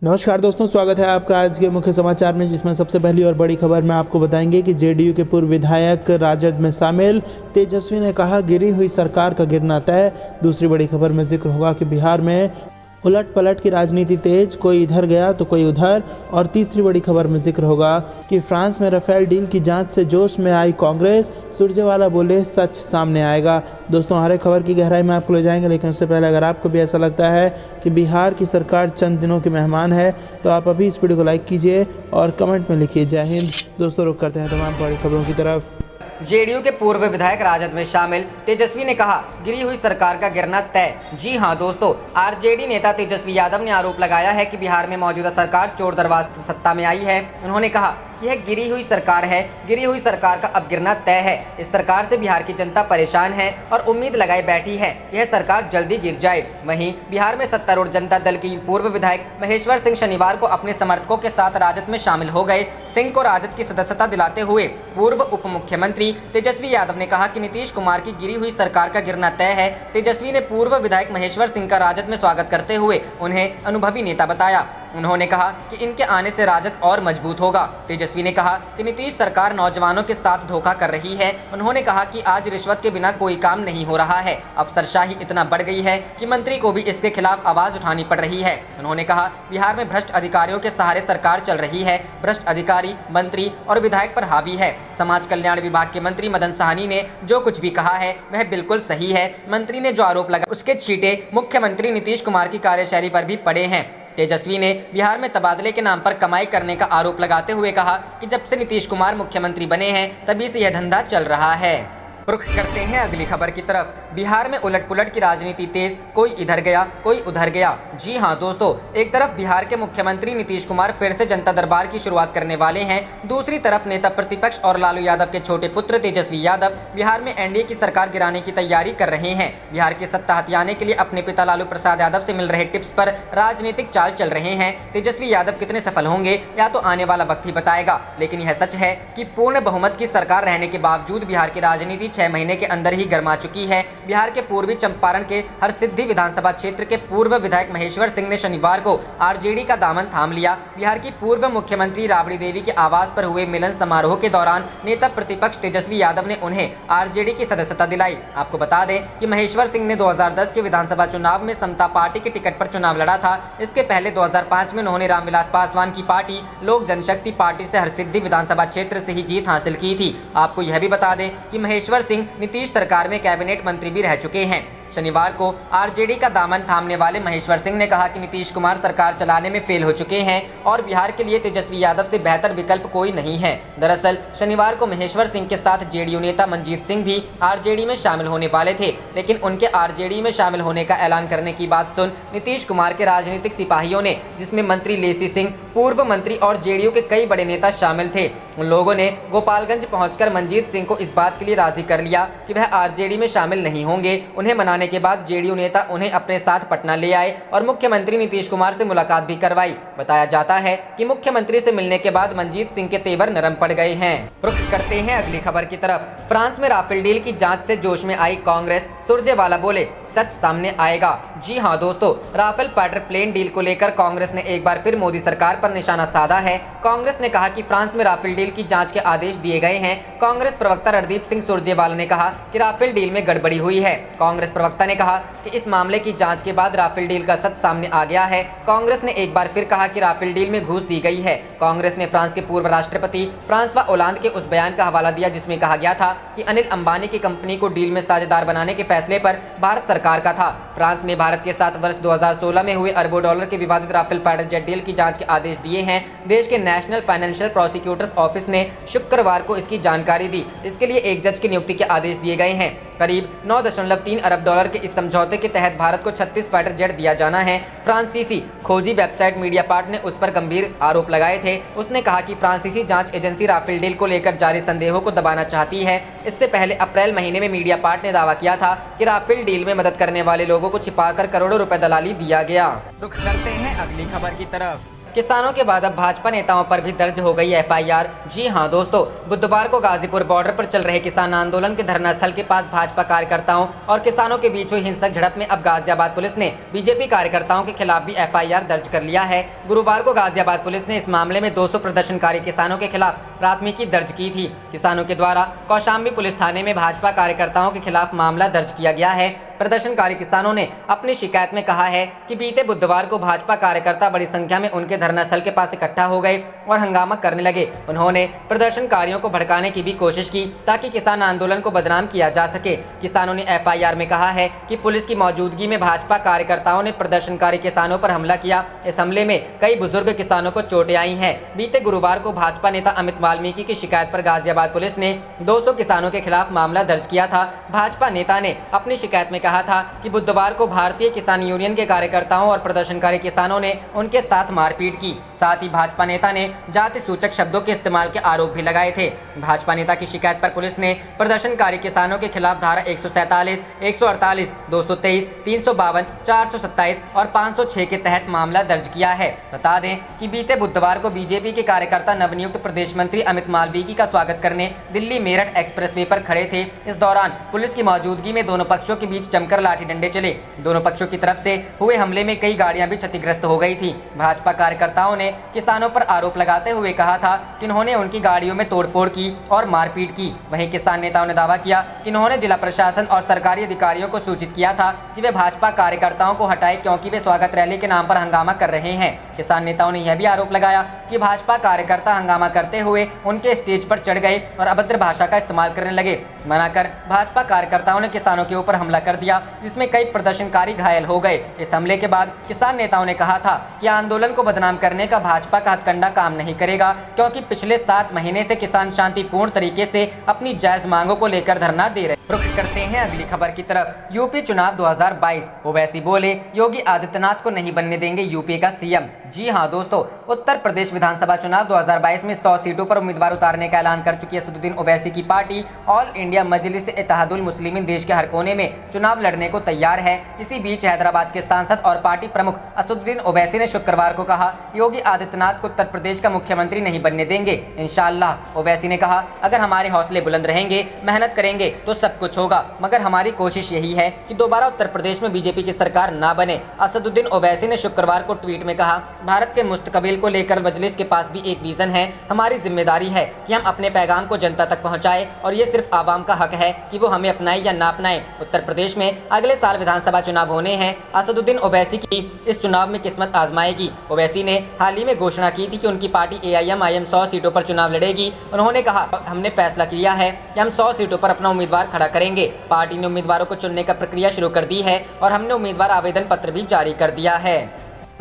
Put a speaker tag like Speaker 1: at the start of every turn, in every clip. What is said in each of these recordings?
Speaker 1: नमस्कार दोस्तों, स्वागत है आपका आज के मुख्य समाचार में, जिसमें सबसे पहली और बड़ी खबर में आपको बताएंगे कि जेडीयू के पूर्व विधायक राजद में शामिल तेजस्वी ने कहा गिरी हुई सरकार का गिरना तय। दूसरी बड़ी खबर में जिक्र होगा कि बिहार में उलट पलट की राजनीति तेज, कोई इधर गया तो कोई उधर। और तीसरी बड़ी खबर में जिक्र होगा कि फ्रांस में राफेल डील की जांच से जोश में आई कांग्रेस, सुरजेवाला बोले सच सामने आएगा। दोस्तों, हर एक खबर की गहराई में आपको ले जाएंगे, लेकिन उससे पहले अगर आपको भी ऐसा लगता है कि बिहार की सरकार चंद दिनों की मेहमान है तो आप अभी इस वीडियो को लाइक कीजिए और कमेंट में लिखिए जय हिंद। दोस्तों, रुक करते हैं तमाम बड़ी खबरों की तरफ।
Speaker 2: जेडीयू के पूर्व विधायक राजद में शामिल तेजस्वी ने कहा गिरी हुई सरकार का गिरना तय। जी हां दोस्तों, आरजेडी नेता तेजस्वी यादव ने आरोप लगाया है कि बिहार में मौजूदा सरकार चोर दरबार सत्ता में आई है। उन्होंने कहा कि यह गिरी हुई सरकार है, गिरी हुई सरकार का अब गिरना तय है। इस सरकार से बिहार की जनता परेशान है और उम्मीद लगाए बैठी है यह सरकार जल्दी गिर जाए। वहीं बिहार में सत्तारूढ़ जनता दल के पूर्व विधायक महेश्वर सिंह शनिवार को अपने समर्थकों के साथ राजद में शामिल हो गए। सिंह को राजद की सदस्यता दिलाते हुए पूर्व उप मुख्यमंत्री तेजस्वी यादव ने कहा कि नीतीश कुमार की गिरी हुई सरकार का गिरना तय है। तेजस्वी ने पूर्व विधायक महेश्वर सिंह का राजद में स्वागत करते हुए उन्हें अनुभवी नेता बताया। उन्होंने कहा कि इनके आने से राजद और मजबूत होगा। तेजस्वी ने कहा कि नीतीश सरकार नौजवानों के साथ धोखा कर रही है। उन्होंने कहा कि आज रिश्वत के बिना कोई काम नहीं हो रहा है। अफसरशाही इतना बढ़ गई है कि मंत्री को भी इसके खिलाफ आवाज उठानी पड़ रही है। उन्होंने कहा बिहार में भ्रष्ट अधिकारियों के सहारे सरकार चल रही है। भ्रष्ट अधिकारी, मंत्री और विधायक पर हावी है। समाज कल्याण विभाग के मंत्री मदन साहनी ने जो कुछ भी कहा है वह बिल्कुल सही है। मंत्री ने जो आरोप लगा उसके छींटे मुख्यमंत्री नीतीश कुमार की कार्यशैली पर भी पड़े हैं। तेजस्वी ने बिहार में तबादले के नाम पर कमाई करने का आरोप लगाते हुए कहा कि जब से नीतीश कुमार मुख्यमंत्री बने हैं तभी से यह धंधा चल रहा है। रुख करते हैं अगली खबर की तरफ। बिहार में उलट पुलट की राजनीति तेज, कोई इधर गया कोई उधर गया। जी हां दोस्तों, एक तरफ बिहार के मुख्यमंत्री नीतीश कुमार फिर से जनता दरबार की शुरुआत करने वाले हैं। दूसरी तरफ नेता प्रतिपक्ष और लालू यादव के छोटे पुत्र तेजस्वी यादव बिहार में एनडीए की सरकार गिराने की तैयारी कर रहे हैं। बिहार की सत्ता हथियाने के लिए अपने पिता लालू प्रसाद यादव से मिल रहे टिप्स पर राजनीतिक चाल चल रहे हैं। तेजस्वी यादव कितने सफल होंगे या तो आने वाला वक्त ही बताएगा, लेकिन यह सच है कि पूर्ण बहुमत की सरकार रहने के बावजूद बिहार की राजनीति 6 महीने के अंदर ही गर्मा चुकी है। बिहार के पूर्वी चंपारण के हरसिद्धि विधानसभा क्षेत्र के पूर्व विधायक महेश्वर सिंह ने शनिवार को आरजेडी का दामन थाम लिया। बिहार की पूर्व मुख्यमंत्री राबड़ी देवी के आवास पर हुए मिलन समारोह के दौरान नेता प्रतिपक्ष तेजस्वी यादव ने उन्हें आरजेडी की सदस्यता दिलाई। आपको बता दें कि महेश्वर सिंह ने 2010 के विधानसभा चुनाव में समता पार्टी के टिकट पर चुनाव लड़ा था। इसके पहले 2005 में उन्होंने रामविलास पासवान की पार्टी लोक जनशक्ति पार्टी से हरसिद्धि विधानसभा क्षेत्र से ही जीत हासिल की थी। आपको यह भी बता दें कि महेश्वर सिंह नीतीश सरकार में कैबिनेट मंत्री भी रह चुके हैं। शनिवार को आरजेडी का दामन थामने वाले महेश्वर सिंह ने कहा कि नीतीश कुमार सरकार चलाने में फेल हो चुके हैं और बिहार के लिए तेजस्वी यादव से बेहतर विकल्प कोई नहीं है। दरअसल शनिवार को महेश्वर सिंह के साथ जेडीयू नेता मंजीत सिंह भी आरजेडी में शामिल होने वाले थे, लेकिन उनके आरजेडी में शामिल होने का ऐलान करने की बात सुन नीतीश कुमार के राजनीतिक सिपाहियों ने, जिसमें मंत्री लेसी सिंह, पूर्व मंत्री और जेडीयू के कई बड़े नेता शामिल थे, उन लोगों ने गोपालगंज पहुंचकर मंजीत सिंह को इस बात के लिए राजी कर लिया कि वह आरजेडी में शामिल नहीं होंगे। उन्हें मनाने के बाद जेडीयू नेता उन्हें अपने साथ पटना ले आए और मुख्यमंत्री नीतीश कुमार से मुलाकात भी करवाई। बताया जाता है कि मुख्यमंत्री से मिलने के बाद मंजीत सिंह के तेवर नरम पड़ गए हैं। रुख करते हैं अगली खबर की तरफ। फ्रांस में राफेल डील की जांच से जोश में आई कांग्रेस, सुरजेवाला बोले सच सामने आएगा। जी हां दोस्तों, राफेल फाइटर प्लेन डील को लेकर कांग्रेस ने एक बार फिर मोदी सरकार पर निशाना साधा है। कांग्रेस ने कहा कि फ्रांस में राफेल डील की जांच के आदेश दिए गए हैं। कांग्रेस प्रवक्ता रणदीप सिंह सुरजेवाला ने कहा कि राफेल डील में गड़बड़ी हुई है। कांग्रेस प्रवक्ता ने कहा कि इस मामले की जांच के बाद राफेल डील का सच सामने आ गया है। कांग्रेस ने एक बार फिर कहा कि राफेल डील में घूस दी गई है। कांग्रेस ने फ्रांस के पूर्व राष्ट्रपति फ्रांसवा ओलांद के उस बयान का हवाला दिया जिसमें कहा गया था कि अनिल अंबानी की कंपनी को डील में साझेदार बनाने के फैसले पर भारत सरकार का था। फ्रांस ने भारत के साथ वर्ष 2016 में हुए अरबों डॉलर के विवादित राफेल फाइटर जेट डील की जांच के आदेश दिए हैं। देश के नेशनल फाइनेंशियल प्रोसिक्यूटर्स ऑफिस ने शुक्रवार को इसकी जानकारी दी। इसके लिए एक जज की नियुक्ति के आदेश दिए गए हैं। करीब 9.3 अरब डॉलर के इस समझौते के तहत भारत को 36 फाइटर जेट दिया जाना है। फ्रांसीसी खोजी वेबसाइट मीडियापार्ट ने उस पर गंभीर आरोप लगाए थे। उसने कहा कि फ्रांसीसी जांच एजेंसी राफेल डील को लेकर जारी संदेहों को दबाना चाहती है। इससे पहले अप्रैल महीने में मीडियापार्ट ने दावा किया था कि राफेल डील में मदद करने वाले लोगों को छिपाकर करोड़ों रुपए दलाली दिया गया। रुख करते हैं अगली खबर की तरफ। किसानों के बाद अब भाजपा नेताओं पर भी दर्ज हो गई एफआईआर। जी हां दोस्तों, बुधवार को गाजीपुर बॉर्डर पर चल रहे किसान आंदोलन के धरना स्थल के पास भाजपा कार्यकर्ताओं और किसानों के बीच हुई हिंसक झड़प में अब गाजियाबाद पुलिस ने बीजेपी कार्यकर्ताओं के खिलाफ भी एफआईआर दर्ज कर लिया है। गुरुवार को गाजियाबाद पुलिस ने इस मामले में 200 प्रदर्शनकारी किसानों के खिलाफ प्राथमिकी दर्ज की थी। किसानों के द्वारा कौशाम्बी पुलिस थाने में भाजपा कार्यकर्ताओं के खिलाफ मामला दर्ज किया गया है। प्रदर्शनकारी किसानों ने अपनी शिकायत में कहा है कि बीते बुधवार को भाजपा कार्यकर्ता बड़ी संख्या में उनके धरना स्थल के पास इकट्ठा हो गए और हंगामा करने लगे। उन्होंने प्रदर्शनकारियों को भड़काने की भी कोशिश की ताकि किसान आंदोलन को बदनाम किया जा सके। किसानों ने एफआईआर में कहा है कि पुलिस की मौजूदगी में भाजपा कार्यकर्ताओं ने प्रदर्शनकारी किसानों पर हमला किया। इस हमले में कई बुजुर्ग किसानों को चोटें आई हैं। बीते गुरुवार को भाजपा नेता अमित वाल्मीकि की शिकायत पर गाजियाबाद पुलिस ने 200 किसानों के खिलाफ मामला दर्ज किया था। भाजपा नेता ने अपनी शिकायत में कहा था कि बुधवार को भारतीय किसान यूनियन के कार्यकर्ताओं और प्रदर्शनकारी किसानों ने उनके साथ मारपीट की। साथ ही भाजपा नेता ने जाति सूचक शब्दों के इस्तेमाल के आरोप भी लगाए थे। भाजपा नेता की शिकायत पर पुलिस ने प्रदर्शनकारी किसानों के खिलाफ धारा 147, 148, 223, 352, 427 और 506 के तहत मामला दर्ज किया है। बता दें कि बीते बुधवार को बीजेपी के कार्यकर्ता नवनियुक्त प्रदेश मंत्री अमित वाल्मीकि का स्वागत करने दिल्ली मेरठ एक्सप्रेसवे पर खड़े थे। इस दौरान पुलिस की मौजूदगी में दोनों पक्षों के बीच जमकर लाठी डंडे चले। दोनों पक्षों की तरफ से हुए हमले में कई गाड़ियां भी क्षतिग्रस्त हो गई थी। भाजपा कार्यकर्ताओं ने किसानों पर आरोप लगाते हुए कहा था कि इन्होंने उनकी गाड़ियों में तोड़फोड़ की और मारपीट की। वहीं किसान नेताओं ने दावा किया कि इन्होंने जिला प्रशासन और सरकारी अधिकारियों को सूचित किया था कि वे भाजपा कार्यकर्ताओं को हटाए क्योंकि वे स्वागत रैली के नाम पर हंगामा कर रहे हैं। किसान नेताओं ने यह भी आरोप लगाया कि भाजपा कार्यकर्ता हंगामा करते हुए उनके स्टेज पर चढ़ गए और अभद्र भाषा का इस्तेमाल करने लगे। मनाकर भाजपा कार्यकर्ताओं ने किसानों के ऊपर हमला कर दिया, जिसमें कई प्रदर्शनकारी घायल हो गए। इस हमले के बाद किसान नेताओं ने कहा था कि आंदोलन को बदनाम करने का भाजपा का हथकंडा काम नहीं करेगा, क्योंकि पिछले 7 महीने से किसान शांतिपूर्ण तरीके से अपनी जायज मांगों को लेकर धरना दे रहे। रुख करते हैं अगली खबर की तरफ। यूपी चुनाव 2022, ओवैसी बोले योगी आदित्यनाथ को नहीं बनने देंगे यूपी का सीएम। जी हां दोस्तों, उत्तर प्रदेश विधानसभा चुनाव 2022 में 100 सीटों पर उम्मीदवार उतारने का ऐलान कर चुकी असदुद्दीन ओवैसी की पार्टी ऑल इंडिया मजलिस इत्तेहादुल मुस्लिमीन देश के हर कोने में चुनाव लड़ने को तैयार है। इसी बीच हैदराबाद के सांसद और पार्टी प्रमुख असदुद्दीन ओवैसी ने शुक्रवार को कहा योगी आदित्यनाथ को उत्तर प्रदेश का मुख्यमंत्री नहीं बनने देंगे, इंशाअल्लाह। ओवैसी ने कहा अगर हमारे हौसले बुलंद रहेंगे, मेहनत करेंगे तो सब कुछ होगा, मगर हमारी कोशिश यही है कि दोबारा उत्तर प्रदेश में बीजेपी की सरकार ना बने। असदुद्दीन ओवैसी ने शुक्रवार को ट्वीट में कहा भारत के मुस्तकबिल को लेकर मजलिस के पास भी एक विजन है। हमारी जिम्मेदारी है कि हम अपने पैगाम को जनता तक पहुंचाएं और ये सिर्फ आवाम का हक है कि वो हमें अपनाए या ना अपनाए। उत्तर प्रदेश में अगले साल विधानसभा चुनाव होने हैं। असदुद्दीन ओवैसी की इस चुनाव में किस्मत आजमाएगी। ओवैसी ने हाल ही में घोषणा की थी कि उनकी पार्टी AIM-IM 100 सीटों पर चुनाव लड़ेगी। उन्होंने कहा हमने फैसला किया है कि हम 100 सीटों पर अपना उम्मीदवार खड़ा करेंगे। पार्टी ने उम्मीदवारों को चुनने का प्रक्रिया शुरू कर दी है और हमने उम्मीदवार आवेदन पत्र भी जारी कर दिया है।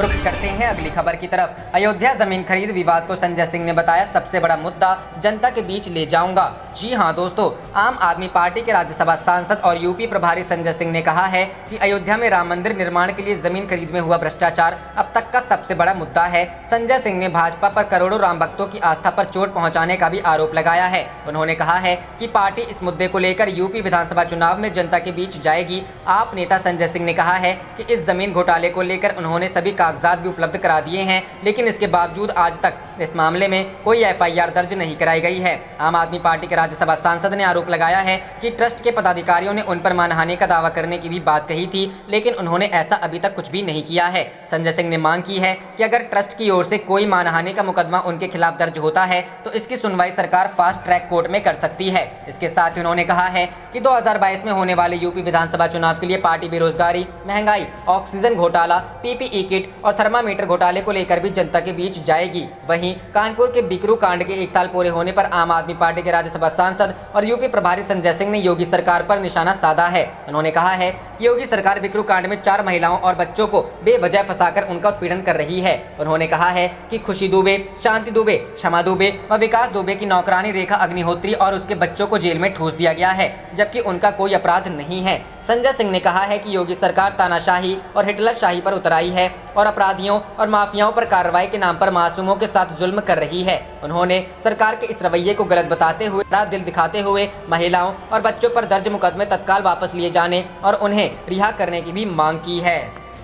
Speaker 2: रुख करते हैं अगली खबर की तरफ। अयोध्या जमीन खरीद विवाद को संजय सिंह ने बताया सबसे बड़ा मुद्दा, जनता के बीच ले जाऊंगा। जी हां दोस्तों, आम आदमी पार्टी के राज्यसभा सांसद और यूपी प्रभारी संजय सिंह ने कहा है कि अयोध्या में राम मंदिर निर्माण के लिए जमीन खरीद में हुआ भ्रष्टाचार अब तक का सबसे बड़ा मुद्दा है। संजय सिंह ने भाजपा पर करोड़ों राम भक्तों की आस्था पर चोट पहुंचाने का भी आरोप लगाया है। उन्होंने कहा है कि पार्टी इस मुद्दे को लेकर यूपी विधानसभा चुनाव में जनता के बीच जाएगी। आप नेता संजय सिंह ने कहा है कि इस जमीन घोटाले को लेकर उन्होंने सभी कागजात भी उपलब्ध करा दिए हैं, लेकिन इसके बावजूद आज तक इस मामले में कोई FIR दर्ज नहीं कराई गई है। आम आदमी पार्टी के राज्यसभा सांसद ने आरोप लगाया है कि ट्रस्ट के पदाधिकारियों ने उन पर मानहानि का दावा करने की भी बात कही थी, लेकिन उन्होंने ऐसा अभी तक कुछ भी नहीं किया है। संजय सिंह ने मांग की है कि अगर ट्रस्ट की ओर से कोई मानहानि का मुकदमा उनके खिलाफ दर्ज होता है तो इसकी सुनवाई सरकार फास्ट ट्रैक कोर्ट में कर सकती है। इसके साथ ही उन्होंने कहा है कि 2022 में होने वाले यूपी विधानसभा चुनाव के लिए पार्टी बेरोजगारी, महंगाई, ऑक्सीजन घोटाला, PPE किट और थर्मामीटर घोटाले को लेकर भी जनता के बीच जाएगी। वहीं कानपुर के बिकरू कांड के 1 साल पूरे होने पर आम आदमी पार्टी के राज्यसभा सांसद और यूपी प्रभारी संजय सिंह ने योगी सरकार पर निशाना साधा है। उन्होंने कहा है कि योगी सरकार बिकरू कांड में 4 महिलाओं और बच्चों को बेवजह फंसाकर उनका उत्पीड़न कर रही है। उन्होंने कहा है कि खुशी दुबे, शांति दुबे, क्षमा दुबे व विकास दुबे की नौकरानी रेखा अग्निहोत्री और उसके बच्चों को जेल में ठूस दिया गया है, जबकि उनका कोई अपराध नहीं है। संजय सिंह ने कहा है कि योगी सरकार तानाशाही और हिटलरशाही पर उतर आई है और अपराधियों और माफियाओं पर कार्रवाई के नाम पर मासूमों के साथ जुल्म कर रही है। उन्होंने सरकार के इस रवैये को गलत बताते हुए दिल दिखाते हुए महिलाओं और बच्चों पर दर्ज मुकदमे तत्काल वापस लिए जाने और उन्हें रिहा करने की भी मांग की है।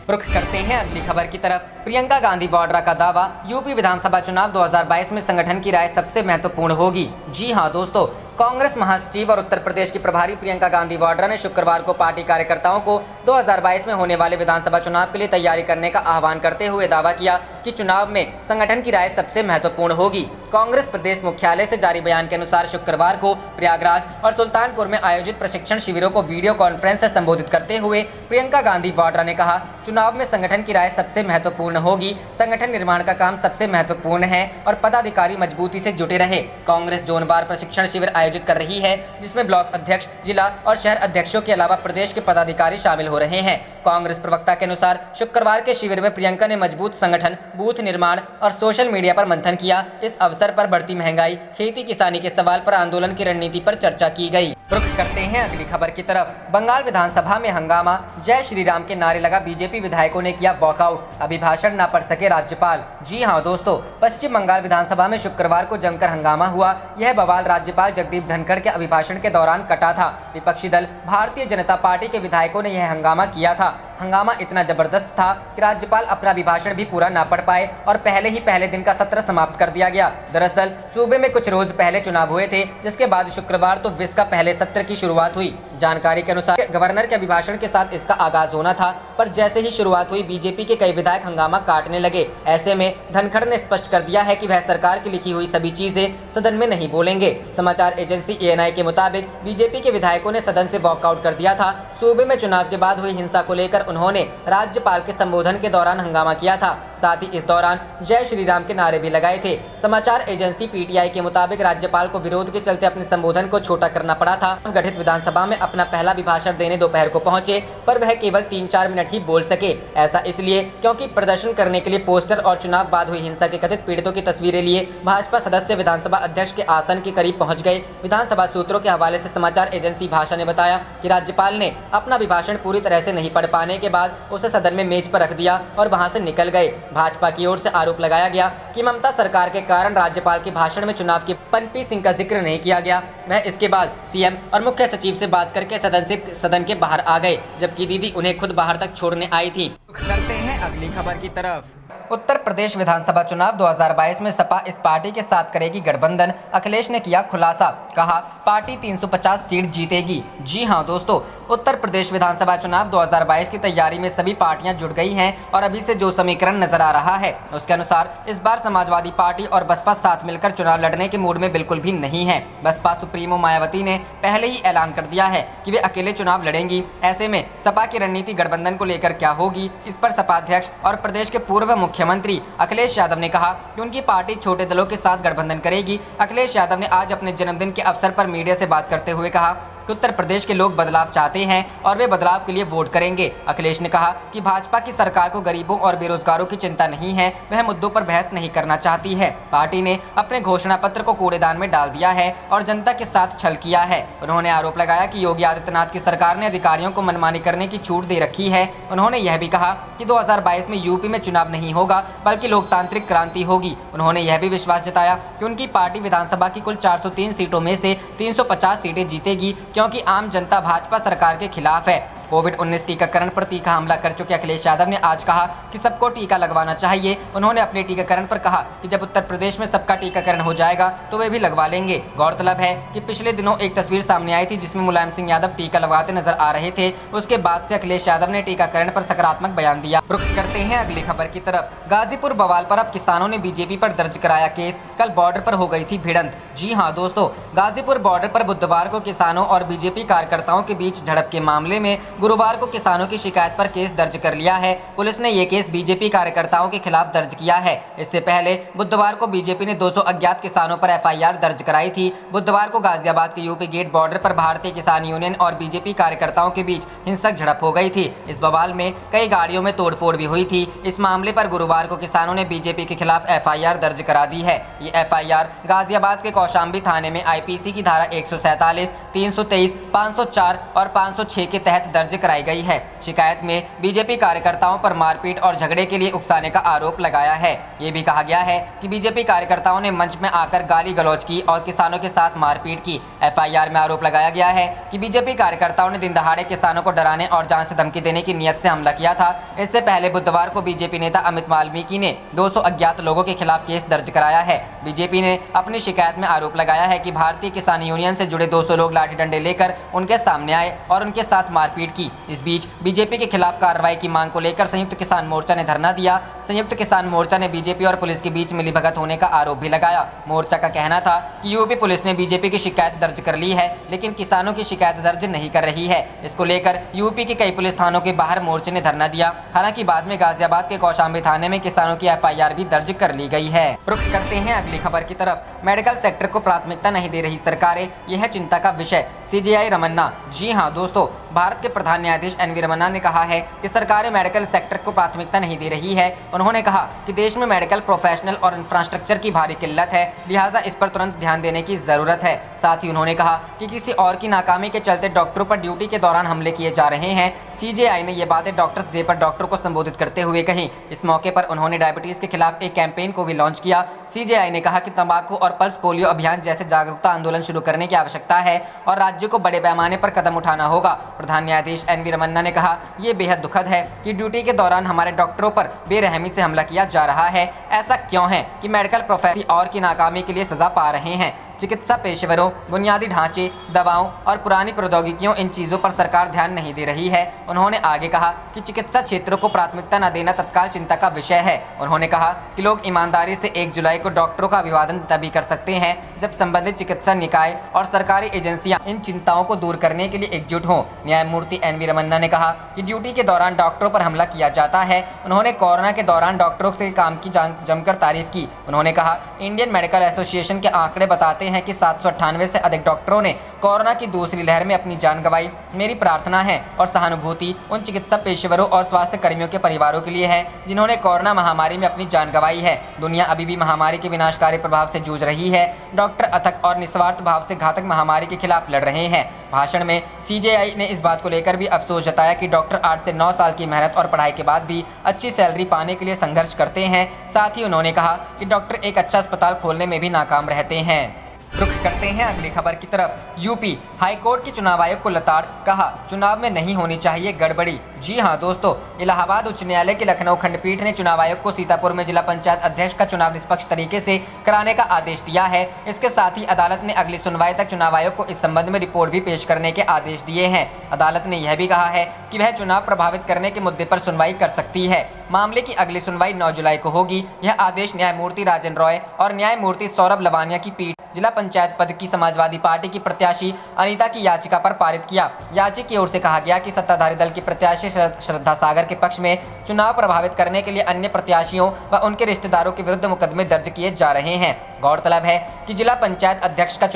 Speaker 2: रुख करते हैं अगली खबर की तरफ। प्रियंका गांधी वाड्रा का दावा, यूपी विधानसभा चुनाव 2022 में संगठन की राय सबसे महत्वपूर्ण होगी। जी हां दोस्तों, कांग्रेस महासचिव और उत्तर प्रदेश की प्रभारी प्रियंका गांधी वाड्रा ने शुक्रवार को पार्टी कार्यकर्ताओं को 2022 में होने वाले विधानसभा चुनाव के लिए तैयारी करने का आह्वान करते हुए दावा किया कि चुनाव में संगठन की राय सबसे महत्वपूर्ण होगी। कांग्रेस प्रदेश मुख्यालय से जारी बयान के अनुसार शुक्रवार को प्रयागराज और सुल्तानपुर में आयोजित प्रशिक्षण शिविरों को वीडियो कॉन्फ्रेंस से संबोधित करते हुए प्रियंका गांधी वाड्रा ने कहा, चुनाव में संगठन की राय सबसे महत्वपूर्ण होगी। संगठन निर्माण का काम सबसे महत्वपूर्ण है और पदाधिकारी मजबूती से जुटे रहे। कांग्रेस जोनवार प्रशिक्षण शिविर आयोजित कर रही है, जिसमें ब्लॉक अध्यक्ष, जिला और शहर अध्यक्षों के अलावा प्रदेश के पदाधिकारी शामिल हो रहे हैं। कांग्रेस प्रवक्ता के अनुसार शुक्रवार के शिविर में प्रियंका ने मजबूत संगठन, बूथ निर्माण और सोशल मीडिया पर मंथन किया। इस अवसर पर बढ़ती महंगाई, खेती किसानी के सवाल पर आंदोलन की रणनीति पर चर्चा की गई। रुख करते हैं अगली खबर की तरफ। बंगाल विधानसभा में हंगामा, जय श्री राम के नारे लगा बीजेपी विधायकों ने किया वॉकआउट, अभिभाषण न पढ़ सके राज्यपाल। जी हां दोस्तों, पश्चिम बंगाल विधानसभा में शुक्रवार को जमकर हंगामा हुआ। यह बवाल राज्यपाल जगदीप धनखड़ के अभिभाषण के दौरान कटा था। विपक्षी दल भारतीय जनता पार्टी के विधायकों ने यह हंगामा किया था। हंगामा इतना जबरदस्त था कि राज्यपाल अपना अभिभाषण भी पूरा ना पढ़ पाए और पहले दिन का सत्र समाप्त कर दिया गया। दरअसल सूबे में कुछ रोज पहले चुनाव हुए थे, जिसके बाद शुक्रवार तो विस का पहले सत्र की शुरुआत हुई। जानकारी के अनुसार गवर्नर के अभिभाषण के साथ इसका आगाज होना था, पर जैसे ही शुरुआत हुई बीजेपी के कई विधायक हंगामा काटने लगे। ऐसे में धनखड़ ने स्पष्ट कर दिया है कि वह सरकार की लिखी हुई सभी चीजें सदन में नहीं बोलेंगे। समाचार एजेंसी ANI के मुताबिक बीजेपी के विधायकों ने सदन से वॉकआउट कर दिया था। सूबे में चुनाव के बाद हुई हिंसा को लेकर उन्होंने राज्यपाल के संबोधन के दौरान हंगामा किया था। साथ ही इस दौरान जय श्री राम के नारे भी लगाए थे। समाचार एजेंसी PTI के मुताबिक राज्यपाल को विरोध के चलते अपने संबोधन को छोटा करना पड़ा था। गठित विधानसभा में अपना पहला अभिभाषण देने दोपहर को पहुंचे, पर वह केवल 3-4 मिनट ही बोल सके। ऐसा इसलिए क्योंकि प्रदर्शन करने के लिए पोस्टर और चुनाव बाद हुई हिंसा के कथित पीड़ितों की तस्वीरें लिए भाजपा सदस्य विधानसभा अध्यक्ष के आसन के करीब पहुंच गए। विधानसभा सूत्रों के हवाले से समाचार एजेंसी भाषा ने बताया कि राज्यपाल ने अपना अभिभाषण पूरी तरह से नहीं पढ़ पाने के बाद उसे सदन में मेज पर रख दिया और वहां से निकल गए। भाजपा की ओर से आरोप लगाया गया कि ममता सरकार के कारण राज्यपाल के भाषण में चुनाव की पनपी सिंह का जिक्र नहीं किया गया। वह इसके बाद CM और मुख्य सचिव से बात करके सदन के बाहर आ गए, जबकि दीदी उन्हें खुद बाहर तक छोड़ने आई थी। करते हैं अगली खबर की तरफ। उत्तर प्रदेश विधानसभा चुनाव 2022 में सपा इस पार्टी के साथ करेगी गठबंधन, अखिलेश ने किया खुलासा। कहा, पार्टी 350 सीट जीतेगी। जी हां दोस्तों, उत्तर प्रदेश विधानसभा चुनाव 2022 की तैयारी में सभी पार्टियां जुट गई हैं और अभी से जो समीकरण नजर आ रहा है उसके अनुसार इस बार समाजवादी पार्टी और बसपा साथ मिलकर चुनाव लड़ने के मूड में बिल्कुल भी नहीं है। बसपा सुप्रीमो मायावती ने पहले ही ऐलान कर दिया है कि वे अकेले चुनाव लड़ेंगी। ऐसे में सपा की रणनीति गठबंधन को लेकर क्या होगी, इस पर सपा अध्यक्ष और प्रदेश के पूर्व मुख्यमंत्री अखिलेश यादव ने कहा कि उनकी पार्टी छोटे दलों के साथ गठबंधन करेगी। अखिलेश यादव ने आज अपने जन्मदिन के अवसर पर मीडिया से बात करते हुए कहा कि उत्तर प्रदेश के लोग बदलाव चाहते हैं और वे बदलाव के लिए वोट करेंगे। अखिलेश ने कहा कि भाजपा की सरकार को गरीबों और बेरोजगारों की चिंता नहीं है, वह मुद्दों पर बहस नहीं करना चाहती है। पार्टी ने अपने घोषणा पत्र को कूड़ेदान में डाल दिया है और जनता के साथ छल किया है। उन्होंने आरोप लगाया कि योगी आदित्यनाथ की सरकार ने अधिकारियों को मनमानी करने की छूट दे रखी है। उन्होंने यह भी कहा कि 2022 में यूपी में चुनाव नहीं होगा बल्कि लोकतांत्रिक क्रांति होगी। उन्होंने यह भी विश्वास जताया कि उनकी पार्टी विधानसभा की कुल 403 सीटों में से 350 सीटें जीतेगी, क्योंकि आम जनता भाजपा सरकार के खिलाफ है। कोविड-19 टीकाकरण पर तीखा हमला कर चुके अखिलेश यादव ने आज कहा कि सबको टीका लगवाना चाहिए। उन्होंने अपने टीकाकरण पर कहा कि जब उत्तर प्रदेश में सबका टीकाकरण हो जाएगा तो वे भी लगवा लेंगे। गौरतलब है कि पिछले दिनों एक तस्वीर सामने आई थी जिसमें मुलायम सिंह यादव टीका लगवाते नजर आ रहे थे। उसके बाद से अखिलेश यादव ने टीकाकरण पर सकारात्मक बयान दिया। रुख करते हैं अगली खबर की तरफ। गाजीपुर बवाल पर अब किसानों ने बीजेपी पर दर्ज कराया केस। कल बॉर्डर पर हो गई थी भिड़ंत। जी हां दोस्तों, गाजीपुर बॉर्डर पर बुधवार को किसानों और बीजेपी कार्यकर्ताओं के बीच झड़प के मामले में गुरुवार को किसानों की शिकायत पर केस दर्ज कर लिया है। पुलिस ने ये केस बीजेपी कार्यकर्ताओं के खिलाफ दर्ज किया है। इससे पहले बुधवार को बीजेपी ने 200 अज्ञात किसानों पर FIR दर्ज कराई थी। बुधवार को गाजियाबाद के यूपी गेट बॉर्डर पर भारतीय किसान यूनियन और बीजेपी कार्यकर्ताओं के बीच हिंसक झड़प हो गई थी। इस बवाल में कई गाड़ियों में तोड़फोड़ भी हुई थी। इस मामले पर गुरुवार को किसानों ने बीजेपी के खिलाफ FIR दर्ज करा दी है। ये FIR गाजियाबाद के कौशाम्बी थाने में IPC की धारा 147, 323, 504 और 506 के तहत दर्ज कराई गई है। शिकायत में बीजेपी कार्यकर्ताओं पर मारपीट और झगड़े के लिए उकसाने का आरोप लगाया है। ये भी कहा गया है कि बीजेपी कार्यकर्ताओं ने मंच में आकर गाली गलौज की और किसानों के साथ मारपीट की। एफआईआर में आरोप लगाया गया है कि बीजेपी कार्यकर्ताओं ने दिन दहाड़े किसानों को डराने और जान से धमकी देने की नियत से हमला किया था। इससे पहले बुधवार को बीजेपी नेता अमित वाल्मीकि ने 200 अज्ञात लोगों के खिलाफ केस दर्ज कराया है। बीजेपी ने अपनी शिकायत में आरोप लगाया है कि भारतीय किसान यूनियन से जुड़े 200 लोग लाठी डंडे लेकर उनके सामने आए और उनके साथ मारपीट की। इस बीच बीजेपी के खिलाफ कार्रवाई की मांग को लेकर संयुक्त किसान मोर्चा ने धरना दिया। संयुक्त किसान मोर्चा ने बीजेपी और पुलिस के बीच मिलीभगत होने का आरोप भी लगाया। मोर्चा का कहना था कि यूपी पुलिस ने बीजेपी की शिकायत दर्ज कर ली है, लेकिन किसानों की शिकायत दर्ज नहीं कर रही है। इसको लेकर यूपी के कई पुलिस थानों के बाहर मोर्चे ने धरना दिया। हालांकि बाद में गाजियाबाद के कौशाम्बी थाने में किसानों की एफआईआर भी दर्ज कर ली गई है। रुख करते हैं अगली खबर की तरफ। मेडिकल सेक्टर को प्राथमिकता नहीं दे रही सरकारें, यह है चिंता का विषय। सीजेआई रमन्ना। जी हां दोस्तों, भारत के प्रधान न्यायाधीश एनवी रमन्ना ने कहा है कि सरकारें मेडिकल सेक्टर को प्राथमिकता नहीं दे रही है। उन्होंने कहा कि देश में मेडिकल प्रोफेशनल और इंफ्रास्ट्रक्चर की भारी किल्लत है, लिहाजा इस पर तुरंत ध्यान देने की जरूरत है। साथ ही उन्होंने कहा कि किसी और की नाकामी के चलते डॉक्टरों पर ड्यूटी के दौरान हमले किए जा रहे हैं। सीजेआई ने ये बातें डॉक्टर्स डे पर डॉक्टर को संबोधित करते हुए कही। इस मौके पर उन्होंने डायबिटीज के खिलाफ एक कैंपेन को भी लॉन्च किया। सीजेआई ने कहा कि तंबाकू और पल्स पोलियो अभियान जैसे जागरूकता आंदोलन शुरू करने की आवश्यकता है और राज्यों को बड़े पैमाने पर कदम उठाना होगा। प्रधान न्यायाधीश एनवी रमन्ना ने कहा, ये बेहद दुखद है कि ड्यूटी के दौरान हमारे डॉक्टरों पर बेरहमी से हमला किया जा रहा है। ऐसा क्यों है कि मेडिकल प्रोफेशन और की नाकामी के लिए सजा पा रहे हैं? चिकित्सा पेशेवरों, बुनियादी ढांचे, दवाओं और पुरानी प्रौद्योगिकियों, इन चीज़ों पर सरकार ध्यान नहीं दे रही है। उन्होंने आगे कहा कि चिकित्सा क्षेत्रों को प्राथमिकता न देना तत्काल चिंता का विषय है। उन्होंने कहा कि लोग ईमानदारी से 1 जुलाई को डॉक्टरों का अभिवादन तभी कर सकते हैं जब संबंधित चिकित्सा निकाय और सरकारी एजेंसियां इन चिंताओं को दूर करने के लिए एकजुट हों। न्यायमूर्ति एनवी रमन्ना ने कहा कि ड्यूटी के दौरान डॉक्टरों पर हमला किया जाता है। उन्होंने कोरोना के दौरान डॉक्टरों से काम की जमकर तारीफ की। उन्होंने कहा, इंडियन मेडिकल एसोसिएशन के आंकड़े बताते हैं कि 798 से अधिक डॉक्टरों ने कोरोना की दूसरी लहर में अपनी जान गंवाई। मेरी प्रार्थना है और सहानुभूति उन चिकित्सा पेशेवरों और स्वास्थ्य कर्मियों के परिवारों के लिए है जिन्होंने कोरोना महामारी में अपनी जान गंवाई है। दुनिया अभी भी महामारी के विनाशकारी प्रभाव से जूझ रही है। डॉक्टर अथक और निस्वार्थ भाव से घातक महामारी के खिलाफ लड़ रहे हैं। भाषण में सीजेआई ने इस बात को लेकर भी अफसोस जताया कि डॉक्टर 8 से 9 साल की मेहनत और पढ़ाई के बाद भी अच्छी सैलरी पाने के लिए संघर्ष करते हैं। साथ ही उन्होंने कहा कि डॉक्टर एक अच्छा अस्पताल खोलने में भी नाकाम रहते हैं। रुख करते हैं अगली खबर की तरफ। यूपी हाईकोर्ट के चुनाव आयोग को लताड़, कहा चुनाव में नहीं होनी चाहिए गड़बड़ी। जी हां दोस्तों, इलाहाबाद उच्च न्यायालय की लखनऊ खंडपीठ ने चुनाव आयोग को सीतापुर में जिला पंचायत अध्यक्ष का चुनाव निष्पक्ष तरीके से कराने का आदेश दिया है। इसके साथ ही अदालत ने अगली सुनवाई तक चुनाव आयोग को इस संबंध में रिपोर्ट भी पेश करने के आदेश दिए हैं। अदालत ने यह भी कहा है कि वह चुनाव प्रभावित करने के मुद्दे पर सुनवाई कर सकती है। मामले की अगली सुनवाई 9 जुलाई को होगी। यह आदेश न्यायमूर्ति राजेंद्र रॉय और न्यायमूर्ति सौरभ लवानिया की पीठ जिला पंचायत पद की समाजवादी पार्टी की प्रत्याशी अनीता की याचिका पर पारित किया। याचिका की ओर से कहा गया कि सत्ताधारी दल की प्रत्याशी श्रद्धा सागर के पक्ष में चुनाव प्रभावित करने के लिए अन्य प्रत्याशियों व उनके रिश्तेदारों के विरुद्ध मुकदमे दर्ज किए जा रहे हैं। गौरतलब है कि जिला पंचायत अध्यक्ष का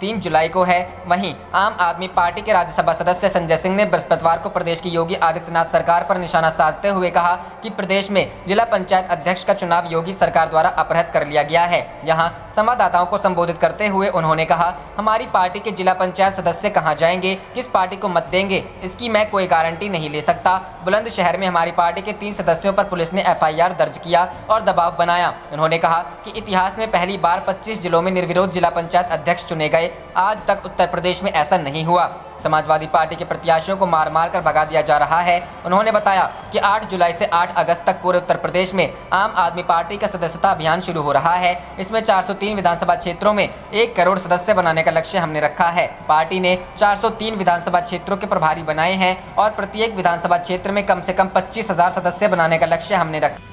Speaker 2: 3 जुलाई को है। वहीं आम आदमी पार्टी के राज्यसभा सदस्य संजय सिंह ने बृहस्पतिवार को प्रदेश की योगी आदित्यनाथ सरकार पर निशाना साधते हुए कहा कि प्रदेश में जिला पंचायत अध्यक्ष का चुनाव योगी सरकार द्वारा अपहृत कर लिया गया है। यहां संवाददाताओं को संबोधित करते हुए उन्होंने कहा, हमारी पार्टी के जिला पंचायत सदस्य कहां जाएंगे, किस पार्टी को मत देंगे, इसकी मैं कोई गारंटी नहीं ले सकता। बुलंदशहर में हमारी पार्टी के 3 सदस्यों पर पुलिस ने एफआईआर दर्ज किया और दबाव बनाया। उन्होंने कहा कि इतिहास में पहली बार 25 जिलों में निर्विरोध जिला पंचायत अध्यक्ष चुने गए। आज तक उत्तर प्रदेश में ऐसा नहीं हुआ। समाजवादी पार्टी के प्रत्याशियों को मार मार कर भगा दिया जा रहा है। उन्होंने बताया कि 8 जुलाई से 8 अगस्त तक पूरे उत्तर प्रदेश में आम आदमी पार्टी का सदस्यता अभियान शुरू हो रहा है। इसमें 403 विधानसभा क्षेत्रों में 1 करोड़ सदस्य बनाने का लक्ष्य हमने रखा है। पार्टी ने 403 विधानसभा क्षेत्रों के प्रभारी बनाए हैं और प्रत्येक विधानसभा क्षेत्र में कम से कम 25,000 सदस्य बनाने का लक्ष्य हमने रखा।